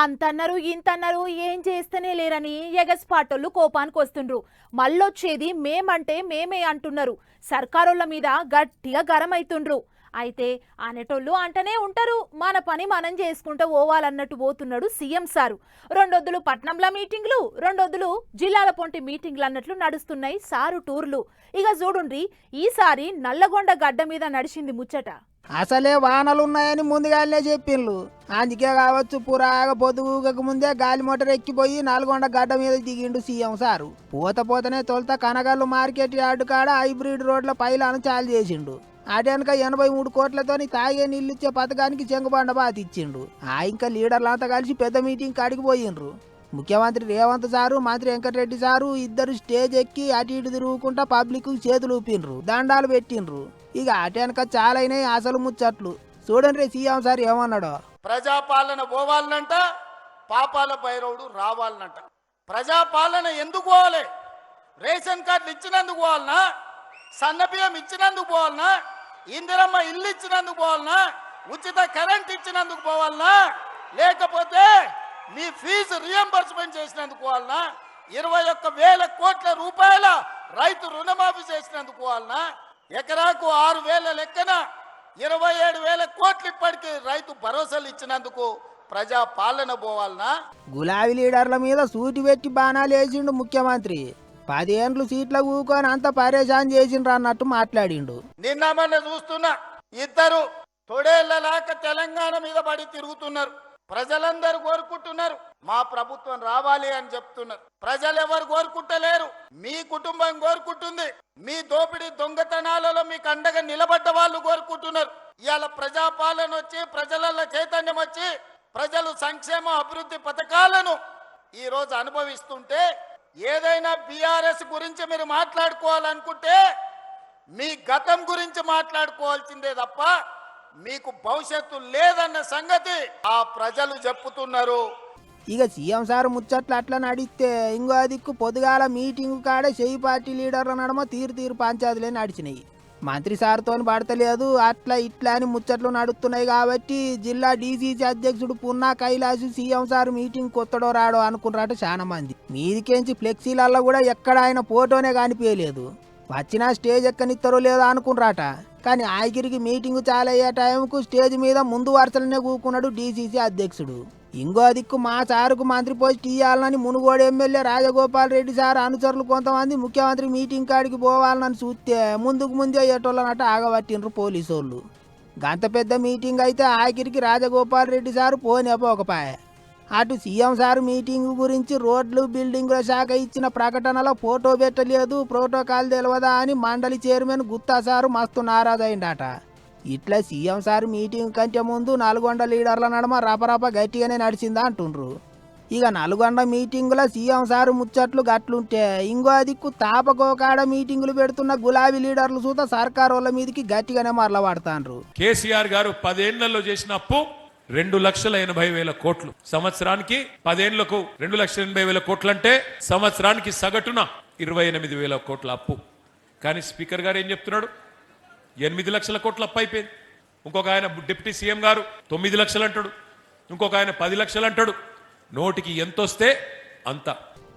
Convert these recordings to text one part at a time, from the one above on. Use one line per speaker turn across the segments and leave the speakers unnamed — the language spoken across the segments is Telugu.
అంతన్నారు ఇంతన్నారు ఏం చేస్తేనే లేరని ఎగస్పాటోళ్ళు కోపానికి వస్తుండ్రు. మళ్ళొచ్చేది మేమంటే మేమే అంటున్నారు. సర్కారోళ్ళ మీద గట్టిగా గరం అవుతుండ్రు. అయితే అనేటోళ్ళు అంటనే ఉంటారు, మన పని మనం చేసుకుంటూ పోవాలన్నట్టు పోతున్నాడు సీఎం సారు. రెండొద్దులు పట్నంల మీటింగ్లు, రెండొద్దులు జిల్లాల పొంటి మీటింగ్లు అన్నట్లు నడుస్తున్నాయి సారు టూర్లు. ఇక చూడుండ్రి, ఈసారి నల్లగొండ గడ్డ మీద నడిచింది ముచ్చట.
అసలే వానలున్నాయని ముందుగానే చెప్పిండ్రు. అందుకే కావచ్చు పురాగా పొద్దుగక ముందే గాలి మోటార్ ఎక్కిపోయి నల్గొండ గడ్డ మీద దిగిండు సీఎం సారు. పోతనే తొలుత కనగల్లు మార్కెట్ యార్డు కాడ హైబ్రిడ్ రోడ్ల పైలాను చాలు చేసిండు. అటెనక 83 కోట్లతోని తాగే నీళ్ళిచ్చే పథకానికి చెంగుబండ బాతిచ్చిండు. ఇంకా లీడర్లంతా కలిసి పెద్ద మీటింగ్ కాడికి పోయిండ్రు. ముఖ్యమంత్రి రేవంత్ సారు, మంత్రి వెంకటరెడ్డి సారు ఇద్దరు స్టేజ్ ఎక్కి అటు ఇటు తిరుగుకుంటా పబ్లిక్ చేతులు ఊపిండ్రు, దండాలు పెట్టిండ్రు. ఇక అటెనక చాలైనాయి అసలు ముచ్చట్లు. చూడండి సీఎం సార్ ఏమన్నాడో.
ప్రజాపాలన పోవాలనంట, పాపాల భైరవుడు రావాలనంట. ప్రజాపాలన ఎందుకు పోవాలి? రేషన్ కార్డులు ఇచ్చినందుకు పోవాలనా? సన్నబియ్యం ఇచ్చినందుకు పోవాలనా? ఇందిరమ్మ ఇల్లు ఇచ్చినందుకు పోవాలనా? ఉచిత కరెంట్ ఇచ్చినందుకు పోవాలనా? లేకపోతే మీ ఫీజు రియంబర్స్మెంట్ చేసినందుకు పోవాలనా? 21,000 కోట్ల రూపాయల రైతు రుణమాఫీ చేసినందుకు పోవాలనా? ఎకరాకు 6,000 లెక్కన 27,000 కోట్లు ఇప్పటికీ రైతు భరోసాలు ఇచ్చినందుకు ప్రజా పాలన పోవాలనా?
గులాబీ లీడర్ల మీద సూటి పెట్టి బాణాలు వేసిండు ముఖ్యమంత్రి. 10 ఏండ్లు సీట్ల ఊకొని అంత పరేషాన్ చేసిండ్రు అన్నట్టు మాట్లాడిండు.
నిన్న మొన్న చూస్తున్నా, ఇద్దరు తొడేళ్లలాక తెలంగాణ మీద పడి తిరుగుతున్నారు. ప్రజలందరూ కోరుకుంటున్నారు మా ప్రభుత్వం రావాలి అని చెప్తున్నారు. ప్రజలు ఎవరు కోరుకుంటలేరు, మీ కుటుంబం కోరుకుంటుంది. మీ దోపిడీ దొంగతనాలలో మీకు అండగా నిలబడ్డ వాళ్ళు కోరుకుంటున్నారు. ఇవాళ ప్రజాపాలన వచ్చి ప్రజలలో చైతన్యం వచ్చి ప్రజలు సంక్షేమ అభివృద్ధి పథకాలను ఈ రోజు అనుభవిస్తుంటే, ఏదైనా బీఆర్ఎస్ గురించి మీరు మాట్లాడుకోవాలనుకుంటే మీ గతం గురించి మాట్లాడుకోవాల్సిందే తప్ప మీకు భవిష్యత్తు లేదన్న సంగతి ఆ ప్రజలు చెప్పుతున్నారు.
ఇక సీఎం సార్ ముచ్చట్లు అట్లా నడిస్తే ఇంకో దిక్కు పొద్దుగాల మీటింగ్ కాడ చెయ్యి పార్టీ లీడర్ల నడమ తీరు పంచాయతీలే నడిచినాయి. మంత్రి సార్తో పడతలేదు అట్లా ఇట్లా అని ముచ్చట్లు నడుస్తున్నాయి. కాబట్టి జిల్లా డీసీసీ అధ్యక్షుడు Punna Kailasu CM sir meeting కొత్తడో రాడో అనుకున్నారట చాలా మంది. మీదికేంచి ఫ్లెక్సీలల్లో కూడా ఎక్కడ ఆయన ఫోటోనే కనిపించలేదు. వచ్చినా స్టేజ్ ఎక్కనిస్తారో లేదో అనుకున్నారట. కానీ ఆఖరికి మీటింగ్ చాలయ్యే టైంకు స్టేజ్ మీద ముందు వరుసలనే కూకున్నాడు డీసీసీ అధ్యక్షుడు. ఇంకో దిక్కు మా సారుకు మంత్రి పోస్ట్ ఇయ్యాలని మునుగోడు ఎమ్మెల్యే రాజగోపాల్ రెడ్డి సార్ అనుచరులు కొంతమంది ముఖ్యమంత్రి మీటింగ్ కాడికి పోవాలని చూస్తే ముందే ఏటోళ్ళనట ఆగబట్టిండ్రు పోలీసోళ్ళు. గంత పెద్ద మీటింగ్ అయితే ఆఖరికి రాజగోపాల్ రెడ్డి సారు పోనేపోకపాయే. అటు సీఎం సార్ మీటింగ్ గురించి రోడ్లు బిల్డింగుల శాఖ ఇచ్చిన ప్రకటనలో ఫోటో పెట్టలేదు, ప్రోటోకాల్ తెలియదా అని మండలి చైర్మన్ గుత్తా సారు మస్తు నారాజైండట. ఇట్లా సీఎం సార్ మీటింగ్ కంటే ముందు నల్గొండ లీడర్ల నడమ రపరప గట్టిగానే నడిచిందా అంటుండ్రు. ఇక నల్గొండ మీటింగుల సీఎం సారు ముచ్చట్లు గట్లుంటే ఇంకో దిక్కు తాపకోకాడ మీటింగులు పెడుతున్న గులాబీ లీడర్లు చూత సర్కారోళ్ళ మీదకి గట్టిగానే మరలబడతాండ్రు.
కేసీఆర్ గారు 10 ఏళ్లలో చేసిన అప్పు 2,80,000 కోట్లు. సంవత్సరానికి 10 ఏళ్లకు 2,80,000 కోట్లు అంటే సంవత్సరానికి సగటున 28,000 కోట్ల అప్పు. కానీ స్పీకర్ గారు ఏం చెప్తున్నాడు? 8 లక్షల కోట్ల అప్పు అయిపోయింది. ఇంకొక ఆయన డిప్యూటీ సీఎం గారు 9 లక్షలు అంటాడు, ఇంకొక ఆయన 10 లక్షలు అంటాడు. నోటికి ఎంతొస్తే అంత.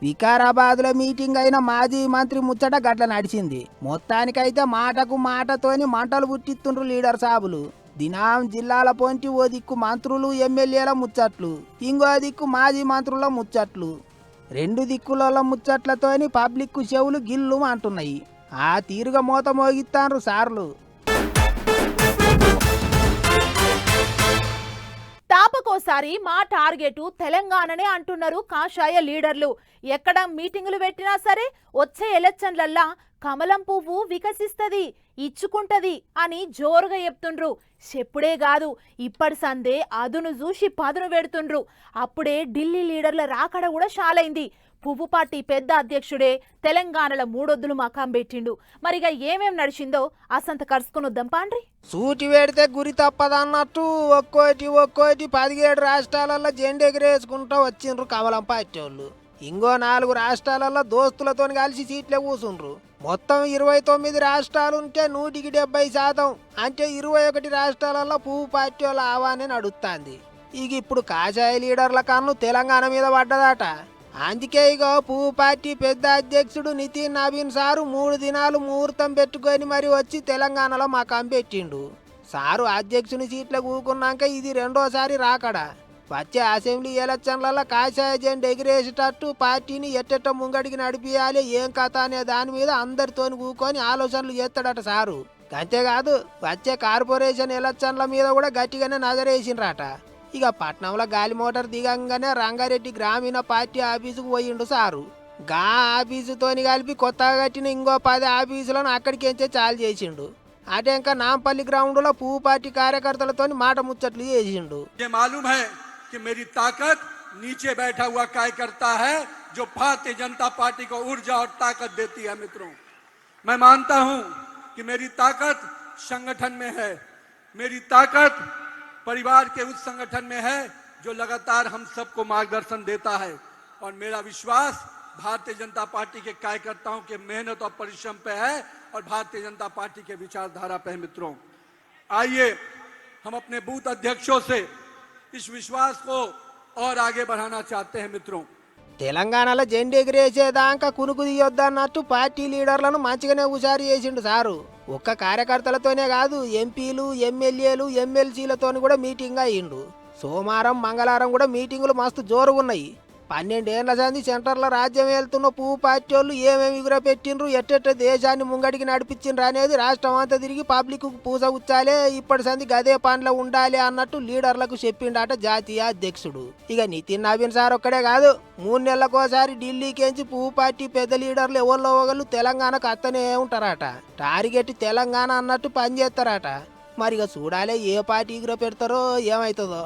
వికారాబాద్లో మీటింగ్ అయిన మాజీ మంత్రి ముచ్చట గట్ల నడిచింది. మొత్తానికైతే మాటకు మాటతోని మంటలు పుట్టిస్తుండ్రు లీడర్ సాబులు. దినాం జిల్లాల పొంటి ఓ దిక్కు మంత్రులు ఎమ్మెల్యేల ముచ్చట్లు, ఇంకో దిక్కు మాజీ మంత్రుల ముచ్చట్లు. 2 దిక్కుల ముచ్చట్లతోని పబ్లిక్ చెవులు గిల్లు అంటున్నాయి. ఆ తీరుగా మోత మోగిస్తాండ్రు సార్లు.
తాపకోసారి మా టార్గెట్ తెలంగాణనే అంటున్నారు కాషాయ లీడర్లు. ఎక్కడ మీటింగులు పెట్టినా సరే వచ్చే ఎలక్షన్లల్లా కమలం పువ్వు వికసిస్తది, ఇచ్చుకుంటది అని జోరుగా చెప్తుండ్రు. చెప్పుడే కాదు, ఇప్పటి సందే అదును చూసి పదును పెడుతుండ్రు. అప్పుడే ఢిల్లీ లీడర్ల రాకడ కూడా షాలైంది. పువ్వు పార్టీ పెద్ద అధ్యక్షుడే తెలంగాణలో 3 ఒద్దులు మకాం పెట్టిండు. మరిగా ఏమేం నడిచిందో అసంత కరుసుకుని వద్దాం పాండ్రి.
సూటి పెడితే గురి తప్పదన్నట్టు ఒక్కోటి 17 రాష్ట్రాలలో జెండా ఎగిరేసుకుంటూ వచ్చిండ్రు కమలం పార్టీ వాళ్ళు. ఇంకో 4 రాష్ట్రాలలో దోస్తులతో కలిసి సీట్లే కూసుండ్రు. మొత్తం 29 రాష్ట్రాలుంటే 170% అంటే 21 రాష్ట్రాలలో పువ్వు పార్టీ వాళ్ళ ఆవానే నడుస్తుంది. ఇక ఇప్పుడు కాషాయ లీడర్ల కన్ను తెలంగాణ మీద పడ్డదట. అందుకే ఇక పువ్వు పార్టీ పెద్ద అధ్యక్షుడు నితిన్ నవీన్ సారు 3 దినాలు ముహూర్తం పెట్టుకొని మరి వచ్చి తెలంగాణలో మకాం పెట్టిండు. సారు అధ్యక్షుని సీట్ల కూకున్నాక ఇది రెండోసారి రాకడా. వచ్చే అసెంబ్లీ ఎలక్షన్లలో కాషాయ జెండా ఎగిరేసేటట్టు పార్టీని ఎట్టెట్ట ముంగడికి నడిపియాలి ఏం కథ అనే దాని మీద అందరితోని కూకొని ఆలోచనలు చేస్తాడట సారు. అంతేకాదు వచ్చే కార్పొరేషన్ ఎలక్షన్ల మీద కూడా గట్టిగానే నజరేసిండ్రట. ఇక పట్నంలో గాలి మోటార్ దిగంగానే రంగారెడ్డి గ్రామీణ పార్టీ ఆఫీసుకు పోయిండు సారు. గా ఆఫీసుతోని కలిపి కొత్తగా కట్టిన ఇంకో 10 ఆఫీసులను అక్కడికి ఎంచే చాలు చేసిండు. అటే ఇంకా నాంపల్లి గ్రౌండ్ లో పువ్వు పార్టీ కార్యకర్తలతోని మాట ముచ్చట్లు చేసిండు.
मालूम है कि मेरी ताकत नीचे बैठा हुआ कार्यकर्ता है जो भारतीय जनता पार्टी को ऊर्जा और ताकत देती है। मित्रों, मैं मानता हूं कि मेरी ताकत संगठन में है, मेरी ताकत परिवार के उस संगठन में है जो लगातार हम सबको मार्गदर्शन देता है, और मेरा विश्वास भारतीय जनता पार्टी के कार्यकर्ताओं के मेहनत और परिश्रम पे है और भारतीय जनता पार्टी के विचारधारा पे है। मित्रों, आइए हम अपने बूथ अध्यक्षों से इस विश्वास को और आगे बढ़ाना चाहते हैं। मित्रों,
తెలంగాణలో జెండా ఎగిరేసేదాకా కునుకు తీయొద్దన్నట్టు పార్టీ లీడర్లను మంచిగానే హుషారు చేసిండు సారు. ఒక్క కార్యకర్తలతోనే కాదు ఎంపీలు ఎమ్మెల్యేలు ఎమ్మెల్సీలతోని కూడా మీటింగ్ అయ్యిండు. సోమవారం మంగళవారం కూడా మీటింగులు మస్తు జోరు ఉన్నాయి. 12 ఏళ్ల సంది సెంటర్లో రాజ్యం వెళ్తున్న పువ్వు పార్టీ వాళ్ళు ఏమేమి ఎగుర పెట్టిండ్రు, ఎట్టెట్ట దేశాన్ని ముంగడికి నడిపించిండ్రు అనేది రాష్ట్రం అంతా తిరిగి పబ్లిక్ పూస ఉచ్చాలే ఇప్పటి సంది గదే పనిలో ఉండాలి అన్నట్టు లీడర్లకు చెప్పిండట జాతీయ అధ్యక్షుడు. ఇక నితిన్ నవీన్ సార్ ఒక్కడే కాదు, 3 నెలలకోసారి ఢిల్లీకేంచి పువ్వు పార్టీ పెద్ద లీడర్లు ఎవరిలో ఒకళ్ళు తెలంగాణకు అత్తనే ఉంటారట. టార్గెట్ తెలంగాణ అన్నట్టు పనిచేస్తారట. మరి ఇక చూడాలే ఏ పార్టీ ఎగుర పెడతారో ఏమవుతుందో.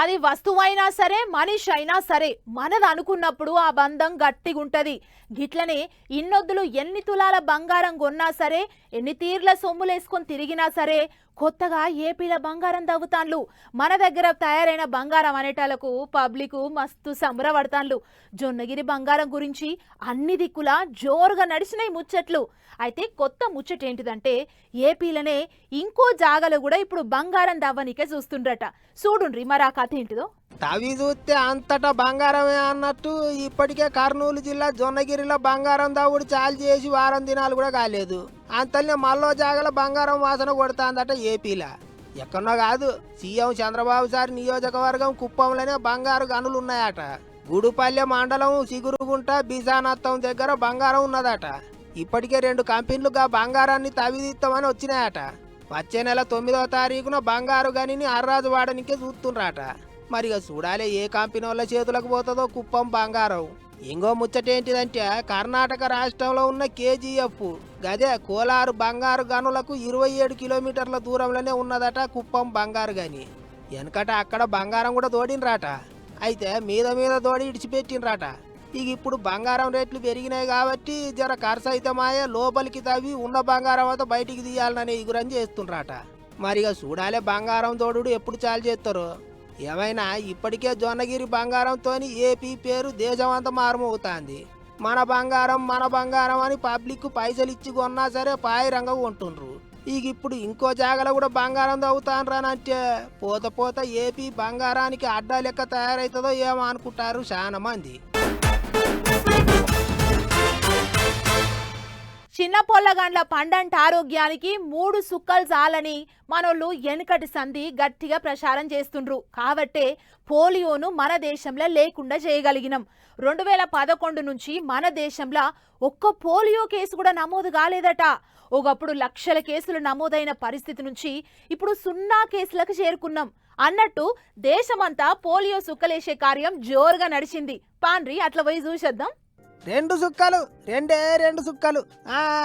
అది వస్తువైనా సరే మనిషి అయినా సరే మనది అనుకున్నప్పుడు ఆ బంధం గట్టిగుంటది. గిట్లనే ఇన్నొద్దులు ఎన్ని తులాల బంగారం కొన్నా సరే, ఎన్ని తీర్ల సొమ్ములేసుకొని తిరిగినా సరే కొత్తగా ఏపీల బంగారం దవ్వుతాన్లు. మన దగ్గర తయారైన బంగారం అనేటాలకు పబ్లిక్ మస్తు సంబరపడతాన్లు. జొన్నగిరి బంగారం గురించి అన్ని దిక్కులా జోరుగా నడిచినాయి ముచ్చట్లు. అయితే కొత్త ముచ్చట ఏంటిదంటే ఏపీలనే ఇంకో జాగలో కూడా ఇప్పుడు బంగారం దవ్వనికే చూస్తుండ్రట. చూడుండ్రి మరి ఆ కథ ఏంటిదో.
తవి చూస్తే అంతటా బంగారమే అన్నట్టు ఇప్పటికే కర్నూలు జిల్లా జొన్నగిరిలో బంగారం దావుడు చాలు చేసి వారం దినాలు కూడా కాలేదు. అంతల్నే మళ్ళో జాగలో బంగారం వాసన కొడుతుందట ఏపీలా. ఎక్కడో కాదు, సీఎం చంద్రబాబు సార్ నియోజకవర్గం కుప్పంలోనే బంగారు గనులు ఉన్నాయట. గుడుపల్లె మండలం సిగురుగుంట బిజానత్తం దగ్గర బంగారం ఉన్నదట. ఇప్పటికే 2 కంపెనీలుగా బంగారాన్ని తవిదిస్తామని వచ్చినాయట. వచ్చే నెల 9వ తారీఖున బంగారు గనిని అర్రాజు వాడనికే చూస్తుండ్రట. మరిగా చూడాలి ఏ కంపెనీ వాళ్ళ చేతులకు పోతుందో కుప్పం బంగారం. ఇంకో ముచ్చటేంటిదంటే కర్ణాటక రాష్ట్రంలో ఉన్న కేజీఎఫ్ గదే కోలారు బంగారు గనులకు 27 కిలోమీటర్ల దూరంలోనే ఉన్నదట కుప్పం బంగారు గని. వెనకట అక్కడ బంగారం కూడా తోడినరాట. అయితే మీద మీద తోడి ఇడిచిపెట్టినరాట. ఇక ఇప్పుడు బంగారం రేట్లు పెరిగినాయి కాబట్టి జర ఖర్చు అయితే మాయే లోపలికి తవ్వి ఉన్న బంగారం అంతా బయటికి తీయాలనే ఇగురని చేస్తుండ్రట. మరిగా చూడాలి బంగారం తోడు ఎప్పుడు చాలు చేస్తారో. ఏమైనా ఇప్పటికే జొన్నగిరి బంగారంతో ఏపీ పేరు దేశమంతా మారుమవుతుంది. మన బంగారం అని పబ్లిక్ పైసలు ఇచ్చి కొన్నా సరే పాయిరంగా కొంటుండ్రు. ఇక ఇప్పుడు ఇంకో జాగలో కూడా బంగారం తవ్వుతాన్రానంటే పోత ఏపీ బంగారానికి అడ్డా లెక్క తయారవుతుందో ఏమో అనుకుంటారు చాలా మంది.
చిన్న పొల్లగాండ్ల పండంట ఆరోగ్యానికి 3 సుక్కలు చాలని మనోళ్ళు వెనుకటి సంధి గట్టిగా ప్రచారం చేస్తుండ్రు. కాబట్టే పోలియోను మన దేశంలో లేకుండా చేయగలిగినాం. 2011 నుంచి మన దేశంలో ఒక్క పోలియో కేసు కూడా నమోదు కాలేదట. ఒకప్పుడు లక్షల కేసులు నమోదైన పరిస్థితి నుంచి ఇప్పుడు 0 కేసులకు చేరుకున్నాం. అన్నట్టు దేశమంతా పోలియో సుక్కలేసే కార్యం జోరుగా నడిచింది. పాండ్రి అట్లా పోయి చూసేద్దాం.
2 సుక్కలు, 2 సుక్కలు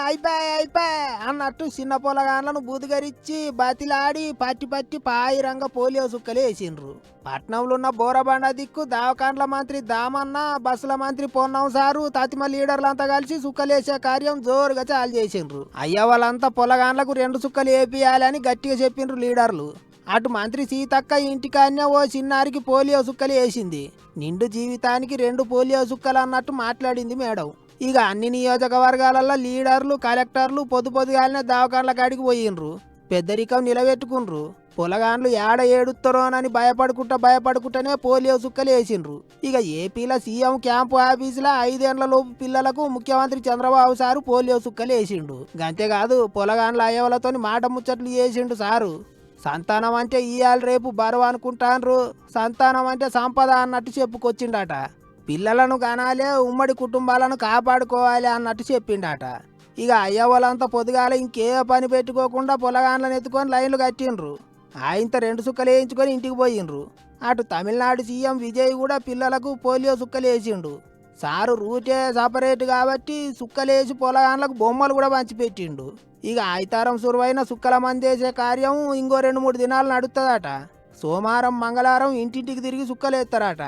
అయిపోయా అన్నట్టు చిన్న పొలగాన్లను బూదిగరిచ్చి బతిలాడి పట్టి పాయిరంగా పోలియో సుక్కలు వేసిండ్రు. పట్నంలో ఉన్న బోరబండ దిక్కు దావకాండ్ల మంత్రి దామన్న, బస్సుల మంత్రి పొన్నం సారు, తతిమ లీడర్లంతా కలిసి సుక్కలేసే కార్యం జోరుగా చాలు చేసిండ్రు. అయ్యా వాళ్ళంతా పొలగాన్లకు 2 సుక్కలు వేపియాలని గట్టిగా చెప్పిండ్రు లీడర్లు. అటు మంత్రి సీతక్క ఇంటికాన్నే ఓ చిన్నారికి పోలియో సుక్కలు వేసింది. నిండు జీవితానికి 2 పోలియో సుక్కలు అన్నట్టు మాట్లాడింది మేడం. ఇక అన్ని నియోజకవర్గాలలో లీడర్లు కలెక్టర్లు పొద్దుగాలనే దవాఖాన్ల కాడికి పోయిండ్రు. పెద్దరికం నిలబెట్టుకుండ్రు. పొలగాన్లు ఏడ ఏడుస్తారోనని భయపడుకుంటానే పోలియో సుక్కలు వేసిండ్రు. ఇక ఏపీలో సీఎం క్యాంపు ఆఫీసులో 5 ఏళ్ల లోపు పిల్లలకు ముఖ్యమంత్రి చంద్రబాబు సారు పోలియో సుక్కలు వేసిండు. అంతేకాదు పొలగాన్ల అయ్యవలతోని మాట ముచ్చట్లు చేసిండు సారు. సంతానం అంటే ఇయాల రేపు బరువు అనుకుంటాన్రు, సంతానం అంటే సంపద అన్నట్టు చెప్పుకొచ్చిండట. పిల్లలను కనాలే, ఉమ్మడి కుటుంబాలను కాపాడుకోవాలి అన్నట్టు చెప్పిండట. ఇక అయ్యవాళ్ళంతా పొద్దుగాల ఇంకే పని పెట్టుకోకుండా పొలగాన్లను ఎత్తుకొని లైన్లు కట్టిండ్రు. ఆయనతో 2 సుక్కలు వేయించుకొని ఇంటికి పోయిండ్రు. అటు తమిళనాడు సీఎం విజయ్ కూడా పిల్లలకు పోలియో సుక్కలు వేసిండు. సారు రూటే సపరేట్ కాబట్టి సుక్కలేసి పొలగాన్లకు బొమ్మలు కూడా పంచిపెట్టిండు. ఇక ఆయితారం సురువైన సుక్కల మందేసే కార్యం ఇంకో 2-3 దినాలు నడుస్తుందట. సోమవారం మంగళవారం ఇంటింటికి తిరిగి సుక్కలేస్తారట.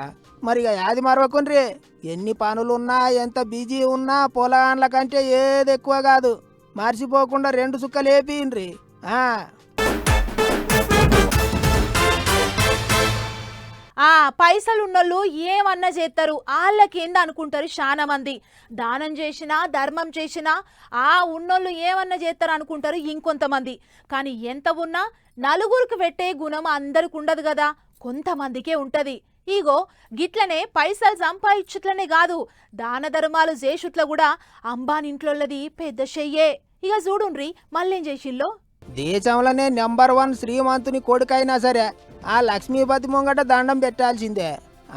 మరి ఇక యాది మరవకుండ్రి, ఎన్ని పనులున్నా ఎంత బిజీ ఉన్నా పొలాన్ల కంటే ఏది ఎక్కువ కాదు. మర్చిపోకుండా 2 సుక్కలు వేపియండ్రి.
పైసలున్నోళ్ళు ఏమన్నా చేస్తారు, వాళ్ళకేంద అనుకుంటారు చాలా మంది. దానం చేసినా ధర్మం చేసినా ఉన్నోళ్ళు ఏమన్నా చేస్తారు అనుకుంటారు ఇంకొంతమంది. కానీ ఎంత ఉన్నా నలుగురికి పెట్టే గుణం అందరికి ఉండదు కదా, కొంతమందికే ఉంటది. ఇగో గిట్లనే పైసలు సంపాదించుట్లనే కాదు, దాన ధర్మాలు చేయుట్ల కూడా అంబానింట్లోది పెద్ద చెయ్యే. ఇక చూడుండ్రి మళ్ళేం చేసిల్లో.
దేశంలోనే నెంబర్ 1 శ్రీమంతుని కొడుకైనా సరే ఆ లక్ష్మీపతి ముంగట దండం పెట్టాల్సిందే.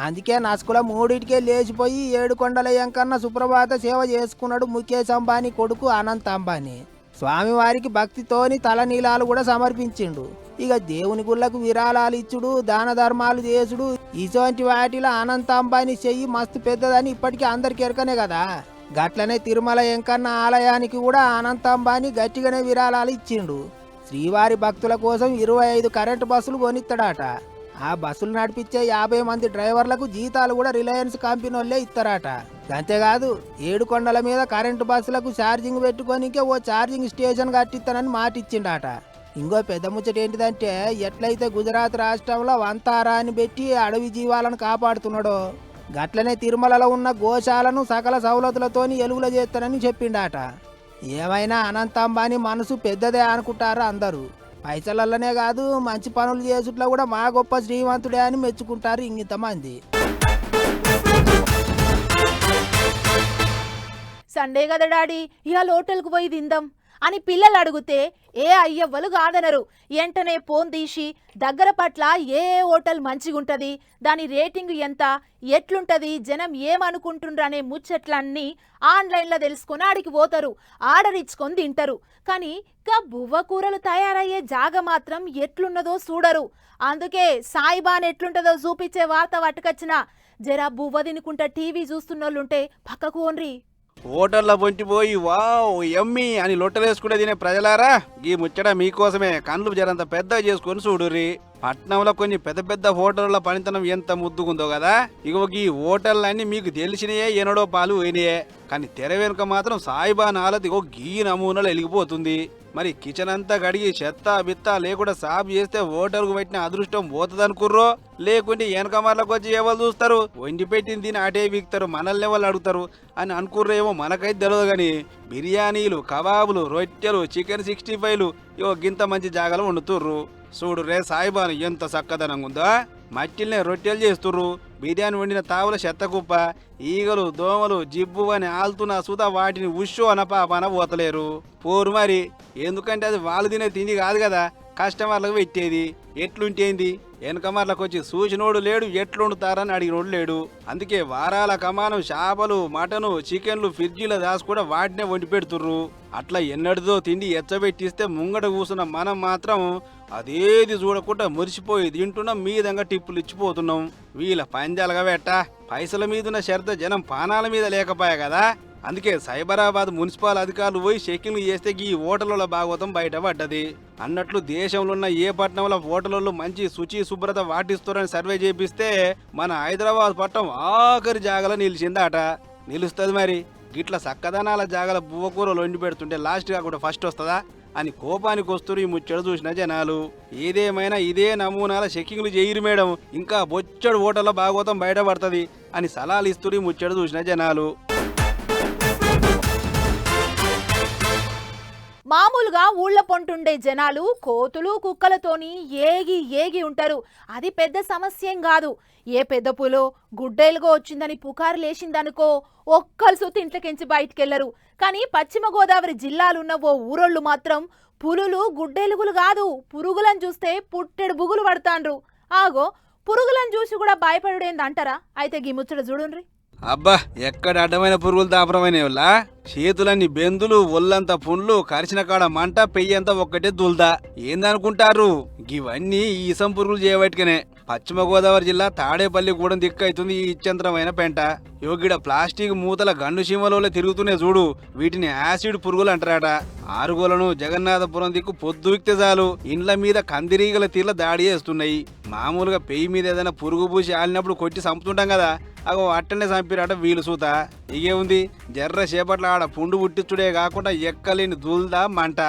అందుకే నసుకుల 3టికే లేచిపోయి 7 కొండల ఎంకన్న సుప్రభాత సేవ చేసుకున్నాడు ముఖేష్ అంబానీ కొడుకు అనంత్ అంబానీ. స్వామివారికి భక్తితోని తలనీలాలు కూడా సమర్పించిండు. ఇక దేవుని గుళ్ళకు విరాళాలు ఇచ్చుడు, దాన ధర్మాలు చేసుడు, ఇటువంటి వాటిలో అనంత్ అంబానీ చెయ్యి మస్తు పెద్దదని ఇప్పటికీ అందరికి ఎరకనే కదా. గట్లనే తిరుమల ఎంకన్న ఆలయానికి కూడా అనంత్ అంబానీ గట్టిగానే విరాళాలు ఇచ్చిండు. శ్రీవారి భక్తుల కోసం 25 కరెంటు బస్సులు కొనిస్తాడట. ఆ బస్సులు నడిపించే 50 మంది డ్రైవర్లకు జీతాలు కూడా రిలయన్స్ కంపెనీ వాళ్ళే ఇస్తారట. అంతేకాదు 7 కొండల మీద కరెంటు బస్సులకు ఛార్జింగ్ పెట్టుకోనికే ఓ ఛార్జింగ్ స్టేషన్ కట్టిస్తానని మాట ఇచ్చిండట. ఇంకో పెద్ద ముచ్చట ఏంటిదంటే, ఎట్లయితే గుజరాత్ రాష్ట్రంలో వంతారా అని పెట్టి అడవి జీవాలను కాపాడుతున్నాడో గట్లనే తిరుమలలో ఉన్న గోశాలను సకల సౌలతులతోని ఎలుగుల చేస్తానని చెప్పిండట. ఏమైనా అనంత్ అంబానీ మనసు పెద్దదే అనుకుంటారా అందరూ. పైసలల్లనే కాదు మంచి పనులు చేసుట్లా కూడా మా గొప్ప శ్రీమంతుడే అని మెచ్చుకుంటారు ఇంతమంది.
సండే కదా డాడీ, ఇవాళ హోటల్కు పోయి తిందాం అని పిల్లలు అడిగితే ఏ అయ్యవ్వలు కాదనరు. వెంటనే ఫోన్ తీసి దగ్గర పట్ల ఏ హోటల్ మంచిగుంటది, దాని రేటింగ్ ఎంత, ఎట్లుంటది, జనం ఏమనుకుంటుండ్రు అనే ముచ్చట్లన్నీ ఆన్లైన్లో తెలుసుకొని ఆడికి పోతారు, ఆర్డర్ ఇచ్చుకొని తింటారు. కానీ గా బువ్వ కూరలు తయారయ్యే జాగ మాత్రం ఎట్లున్నదో చూడరు. అందుకే సాయిబాన్ ఎట్లుంటదో చూపించే వార్త పట్టుకొచ్చిన. జరా బువ్వ తినుకుంటా టీవీ చూస్తున్నోళ్ళుంటే పక్కకు ఓన్రి.
హోటల్లో పొంటిపోయి వావ్ ఎమ్మి అని లొట్టలేసుకుంటే తినే ప్రజలారా, ఈ ముచ్చట మీకోసమే. కండ్లు జరంత పెద్దగా చేసుకొని చూడుర్రి. పట్నంలో కొన్ని పెద్ద పెద్ద హోటళ్ల పనితనం ఎంత ముద్దుకుందో కదా. ఇగో ఈ హోటళ్ళన్నీ మీకు తెలిసినయే, ఎనడో పాలు పోయినాయే. కానీ తెర వెనుక మాత్రం సాయిబా నాలది ఇగో గీ నమూనాలు వెలిగిపోతుంది. మరి కిచెన్ అంతా కడిగి చెత్త బిత్త లేకుండా సాఫ్ చేస్తే హోటల్కు పెట్టిన అదృష్టం పోతుంది అనుకుర్రో, లేకుంటే వెనకమార్లకు వచ్చి ఎవరు చూస్తారు, వండి పెట్టింది తిని అటే వీక్తారు, మనల్ని ఎవరు అడుగుతారు అని అనుకుర్రేమో మనకైతే తెలియదు. కానీ బిర్యానీలు, కబాబులు, రొట్టెలు, చికెన్ 65లు ఇగో గింత మంచి జాగాలు వండుతుర్రు. చూడు రే సాయిబాను ఎంత చక్కదనంగా ఉందో. మట్టిల్నే రొట్టెలు చేస్తుర్రు. బిర్యానీ వండిన తావుల చెత్త కుప్ప, ఈగలు దోమలు జిబ్బు అని ఆలుతున్న సుధా వాటిని ఉషో అన పాపన పోతలేరు. పోరు మరి, ఎందుకంటే అది వాళ్ళు తినే తిండి కాదు కదా, కస్టమర్లకు పెట్టేది. ఎట్లుంటేంది, వెనకమర్లకు వచ్చి సూచినోడు లేడు, ఎట్లుండుతారని అడిగినోడు లేడు. అందుకే వారాల కమానం చేపలు, మటను, చికెన్లు ఫ్రిడ్జీలో దాసి కూడా వాటినే వండి పెడుతుర్రు. అట్లా ఎన్నటిదో తిండి ఎచ్చబెట్టిస్తే ముంగట కూసున్న మనం మాత్రం అదేది చూడకుండా మురిసిపోయి తింటున్నాం, మీదంగా టిప్పులు ఇచ్చిపోతున్నాం. వీళ్ళ పంజాలుగా పెట్ట పైసల మీదున్న షరత జనం పానాల మీద లేకపోయా కదా. అందుకే సైబరాబాద్ మున్సిపల్ అధికారులు పోయి చెకింగ్ చేస్తే ఈ హోటళ్ల భాగవతం బయటపడ్డది. అన్నట్లు దేశంలో ఉన్న ఏ పట్టణంలో హోటళ్లు మంచి శుచి శుభ్రత వాటిస్తారని సర్వే చేపిస్తే మన హైదరాబాద్ పట్టణం ఆఖరి జాగలో నిలిచిందట. నిలుస్తుంది మరి. గిట్ల చక్కదనాల జాగల బువ్వకూరలు వండి పెడుతుంటే లాస్ట్గా కూడా ఫస్ట్ వస్తుందా అని కోపానికి వస్తురు ఈ ముచ్చడు చూసిన జనాలు. ఏదేమైనా ఇదే నమూనాల చెకింగ్లు చేయరు మేడం, ఇంకా బొచ్చడు హోటళ్ల భాగవతం బయటపడుతుంది అని సలహాలు ఇస్తురు ఈ ముచ్చడు చూసిన జనాలు.
మామూలుగా ఊళ్ళ పొంటుండే జనాలు కోతులు కుక్కలతోని ఏగి ఏగి ఉంటారు. అది పెద్ద సమస్యేం కాదు. ఏ పెద్ద పులో గుడ్డేలుగా వచ్చిందని పుకారు లేచిందనుకో ఒక్కరు సూతి ఇంట్లోకించి బయటికెళ్లరు. కానీ పశ్చిమ గోదావరి జిల్లాలున్న ఓ ఊరోళ్ళు మాత్రం పులులు గుడ్డేలుగులు కాదు పురుగులను చూస్తే పుట్టెడు బుగులు పడతాండ్రు. ఆగో పురుగులను చూసి కూడా భయపడుడేందంటారా? అయితే గీ ముచ్చట చూడుండ్రి.
అబ్బా ఎక్కడ అడ్డమైన పురుగులు దాపరమైన వాళ్ళ చేతులన్నీ బెందులు ఒళ్ళంతా పుండ్లు కరిచిన కాడ మంట పెయ్యంతా ఒక్కటే దుల్దా ఏందనుకుంటారు ఇవన్నీ ఈ ఇసం పురుగులు చేయబట్టుకనే. పశ్చిమ గోదావరి జిల్లా తాడేపల్లి కూడా దిక్కైతుంది ఈ ఇచ్చంతరమైన పెంట. యోగిడ ప్లాస్టిక్ మూతల గండు సీమలో తిరుగుతూనే చూడు వీటిని యాసిడ్ పురుగులు అంటారట. ఆరుగోలను జగన్నాథపురం దిక్కు పొద్దువిక్తే చాలు ఇండ్ల మీద కందిరీగల తీర్ల దాడి చేస్తున్నాయి. మామూలుగా పెయ్యి మీద ఏదైనా పురుగు పూసి ఆలినప్పుడు కొట్టి చంపుతుంటాం కదా, అగో అట్టనే చంపిరాట వీలు సూత. ఇగే ఉంది జర్ర చేపట్ల ఆడ పుండు పుట్టించుడే కాకుండా ఎక్కలేని దుల్దా మంట.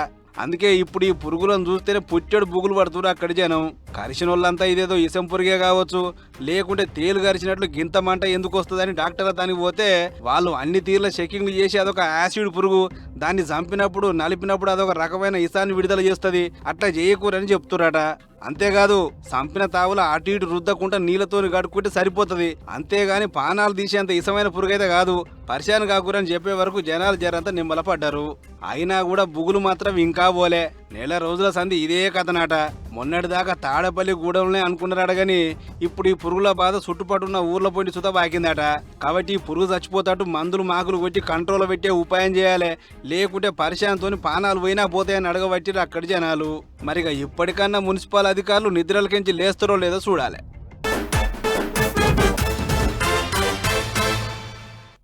అందుకే ఇప్పుడు ఈ పురుగులను చూస్తేనే పుట్టెడు బుగులు పడుతున్నారు అక్కడి జనం. కరిచిన వాళ్ళంతా ఇదేదో ఇసం పురుగే కావచ్చు, లేకుంటే తేలు కరిచినట్లు గింత మంట ఎందుకు వస్తుందని డాక్టర్ల దానికి పోతే వాళ్ళు అన్ని తీర్ల చెకింగ్లు చేసి అదొక యాసిడ్ పురుగు, దాన్ని చంపినప్పుడు నలిపినప్పుడు అదొక రకమైన ఇసాన్ని విడుదల చేస్తుంది, అట్లా చేయకూరని చెప్తురట. అంతేకాదు చంపిన తావుల అటు ఇటు రుద్దకుండా నీళ్లతోని కడుక్కుంటే సరిపోతుంది, అంతేగాని పానాలు తీసేంత ఇసమైన పురుగైతే కాదు, పరిశాన్ కాకూరని చెప్పే వరకు జనాలు జరంతా నిమ్మలపడ్డారు. అయినా కూడా బుగులు మాత్రం ఇంకా పోలే. నెల రోజుల సంధి ఇదే కథనాట. మొన్నటిదాకా తాడపల్లి గూడెంలోనే అనుకున్నారట గాని ఇప్పుడు ఈ పురుగుల బాధ చుట్టుపట్టున్న ఊర్ల పోయి సుత బాకిందట. కాబట్టి ఈ పురుగు చచ్చిపోతాటు మందులు మాకులు కొట్టి కంట్రోల్ పెట్టే ఉపాయం చేయాలి, లేకుంటే పరిశాంతోని పానాలు పోయినా పోతాయని అడగబట్టిరు అక్కడి జనాలు. మరిగా ఇప్పటికన్నా మున్సిపల్ అధికారులు నిద్రలకించి లేస్తారో లేదో చూడాలి.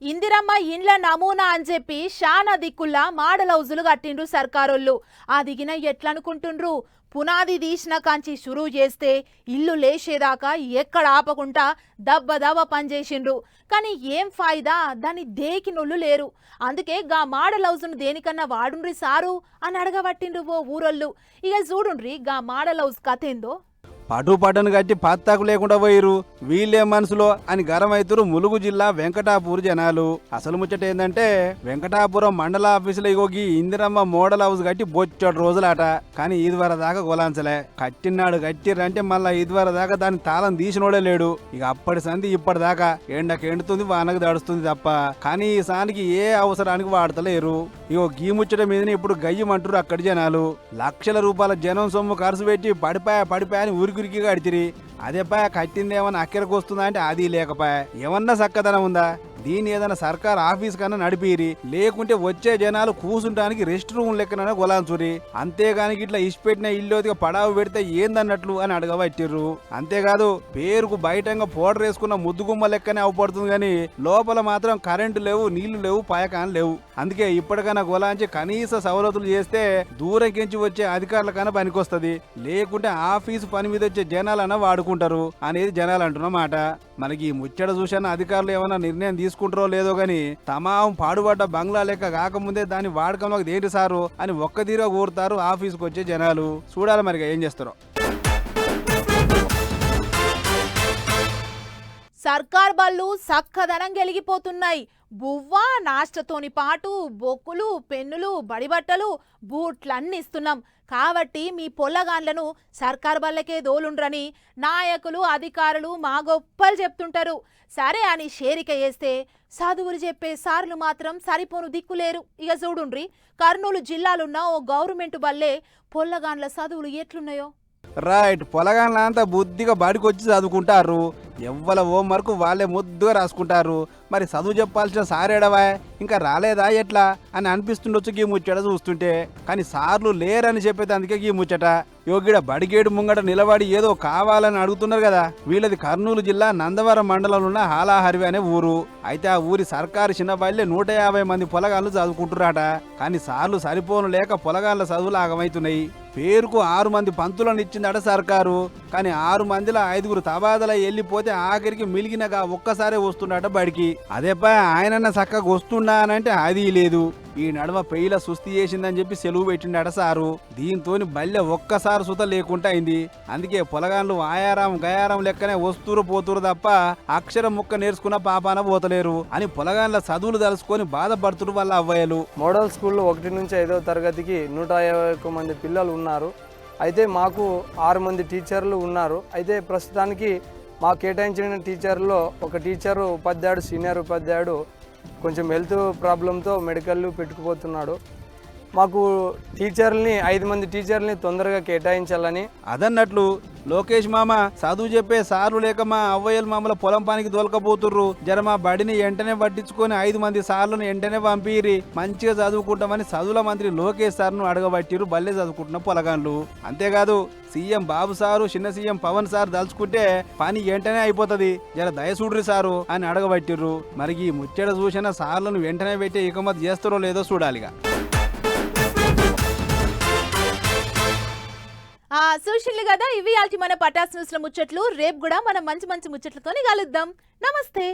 ఇందిరమ్మ ఇండ్ల నమూనా అని చెప్పి షానా దిక్కుల్లా మోడల్ హౌజులు కట్టిండ్రు సర్కారోళ్ళు. ఆ దిగిన ఎట్లనుకుంటుండ్రు? పునాది తీసిన కాంచి షురూ చేస్తే ఇల్లు లేచేదాకా ఎక్కడ ఆపకుండా దబ్బ దబ్బ పనిచేసిండ్రు. కానీ ఏం ఫాయిదా? దాన్ని దేకినోళ్ళు లేరు. అందుకే గా మోడల్ హౌస్ను దేనికన్నా వాడుండ్రి సారు అని అడగబట్టిండ్రు ఓ ఊరోళ్ళు. ఇక చూడుండ్రి గా మోడల్ హౌస్ కథ ఏందో.
పటు పట్టును కట్టి పత్తాకు లేకుండా పోయిరు వీళ్ళే మనసులో అని గరమైతురు ములుగు జిల్లా వెంకటాపూర్ జనాలు. అసలు ముచ్చట ఏందంటే వెంకటాపురం మండల ఆఫీసులో ఇగోగి ఇందిరమ్మ మోడల్ హౌస్ కట్టి బొచ్చడు రోజులాట. కానీ ఇదివర దాకా గొలాంచలే. కట్టినాడు కట్టిర్రంటే మళ్ళా ఇదివర దాకా దాని తాళం తీసినోడే లేడు. ఇక అప్పటి సంధి ఇప్పటిదాకా ఎండకు ఎండుతుంది వానకు దడుస్తుంది తప్ప కానీ ఈ సానికి ఏ అవసరానికి వాడతలేరు. ఇగో గీ ముచ్చట మీదనే ఇప్పుడు గయ్యమంటారు అక్కడి జనాలు. లక్షల రూపాయల జనం సొమ్ము ఖర్చు పెట్టి పడిపాయ అని ఊరికి కడిచిరి. అదేపా కట్టిందేమన్నా అక్కడికి వస్తుందా అంటే అది లేకపోయా. ఏమన్నా చక్కదనం ఉందా? దీన్ని ఏదైనా సర్కార్ ఆఫీస్ కన్నా నడిపిరి, లేకుంటే వచ్చే జనాలు కూసుంటానికి రెస్ట్ రూమ్ లెక్కన గొలాంచురి. అంతేగాని ఇట్లా ఇష్టపెట్టిన ఇల్లు పడావు పెడితే ఏందన్నట్లు అని అడగబట్టిర్రు. అంతేకాదు పేరుకు బయటంగా పౌడర్ వేసుకున్న ముద్దుగుమ్మ లెక్కనే అవపడుతుంది కానీ లోపల మాత్రం కరెంటు లేవు, నీళ్లు లేవు, పాయకాలు లేవు. అందుకే ఇప్పటికైనా గొలాంచి కనీస సవలతులు చేస్తే దూరంకించి వచ్చే అధికారులకన్నా పనికొస్తుంది, లేకుంటే ఆఫీసు పని మీద వచ్చే జనాలన్నా వాడుకుంటారు అనేది జనాలు అంటున్నమాట. మనకి ఈ ముచ్చట చూసిన అధికారులు ఏమైనా నిర్ణయం తీసుకుంటారో లేదో గాని తమాం పాడుబడ్డ బంగ్లా లెక్క కాకముందే దాని వాడకంలోకి దేంటి సారు అని ఒక్కదీరో కోరుతారు ఆఫీసుకు వచ్చే జనాలు. చూడాలి మరిగా ఏం చేస్తారో.
సర్కార్ బళ్ళు సక్కదనం గెలిగిపోతున్నాయి. బువ్వ నాష్టతోని పాటు బొక్కులు, పెన్నులు, బడిబట్టలు, బూట్లన్నీ ఇస్తున్నాం. కాబట్టి మీ పొల్లగాన్లను సర్కార్ బళ్ళకే దోలుండ్రని నాయకులు అధికారులు మా గొప్పలు చెప్తుంటారు. సరే అని షేరిక చేస్తే చదువులు చెప్పే సార్లు మాత్రం సరిపోను దిక్కులేరు. ఇక చూడుండ్రి కర్నూలు జిల్లాలున్న ఓ గవర్నమెంట్ బల్లే పొల్లగాన్ల చదువులు ఎట్లున్నాయో.
రైట్, పొలగాన్లంతా బుద్ధిగా బడికొచ్చి చదువుకుంటారు. ఎవ్వల హోంవర్క్ వాళ్ళే ముద్దుగా రాసుకుంటారు. మరి చదువు చెప్పాల్సిన సారేడవా ఇంకా రాలేదా ఎట్లా అని అనిపిస్తుండొచ్చు గీ ముచ్చట చూస్తుంటే. కానీ సార్లు లేరని చెప్పేది అందుకే గీ ముచ్చట. యోగిడ బడిగేడు ముంగట నిలబడి ఏదో కావాలని అడుగుతున్నారు కదా. వీళ్ళది కర్నూలు జిల్లా నందవరం మండలంలో ఉన్న హాలాహరివి అనే ఊరు. అయితే ఆ ఊరి సర్కారు చిన్న బయలే 150 మంది పొలగాళ్ళు చదువుకుంటున్నారట. కానీ సార్లు సరిపోను లేక పొలగాళ్ళ చదువులు ఆగమవుతున్నాయి. పేరుకు 6 మంది పంతులను ఇచ్చిందట సర్కారు. కానీ 6 మందిలో 5గురు తబాదల వెళ్ళిపోతే ఆఖరికి మిలిగినగా ఒక్కసారే వస్తుండట బడికి. అదేపా ఆయనన్న చక్కగా వస్తున్నా అనంటే అది లేదు. ఈ నడమ పెయిల సుస్థి చేసిందని చెప్పి సెలవు పెట్టిండట సారు. దీంతోని బల్లె ఒక్కసారి సుత లేకుండా అయింది. అందుకే పొలగాన్లు ఆయారం గయారం లెక్కనే వస్తూరు పోతురు తప్ప అక్షరం ముక్క నేర్చుకున్న పాపాన పోతలేరు అని పొలగాన్ల చదువులు తలుసుకొని బాధపడుతురు వాళ్ళ అవ్వయ్యలు.
మోడల్ స్కూల్లో 1 నుంచి 5వ తరగతికి 151 మంది పిల్లలు ఉన్నారు. అయితే మాకు 6 మంది టీచర్లు ఉన్నారు. అయితే ప్రస్తుతానికి మాకు కేటాయించిన టీచర్లో ఒక టీచరు ఉపాధ్యాయుడు సీనియర్ ఉపాధ్యాయుడు కొంచెం హెల్త్ ప్రాబ్లంతో మెడికల్ పెట్టుకుపోతున్నాడు. మాకు టీచర్లని 5 మంది టీచర్లని తొందరగా కేటాయించాలని.
అదన్నట్లు లోకేష్ మామ చదువు చెప్పే సార్లు లేక మా అవ్వయ్యలు మామల పొలం పనికి దొలకపోతుర్రు. జర మా బడిని వెంటనే పట్టించుకొని 5 మంది సార్లను వెంటనే పంపిరి, మంచిగా చదువుకుంటామని చదువుల మంత్రి లోకేష్ సార్ను అడగబట్టిరు బల్లె చదువుకుంటున్న పొలగాన్లు. అంతేకాదు సీఎం బాబు సారు చిన్న సీఎం పవన్ సార్ దలుచుకుంటే పని వెంటనే అయిపోతుంది, జర దయసూడ్రి సారు అని అడగబట్టిర్రు. మరి ఈ ముచ్చట చూసిన సార్లను వెంటనే పెట్టి ఇకమతి చేస్తారో లేదో చూడాలిగా.
చూసిండ్లు కదా, ఇవి మన పటాస్ న్యూస్ లో ముచ్చట్లు. రేపు కూడా మనం మంచి మంచి ముచ్చట్లతోని కలుద్దాం. నమస్తే.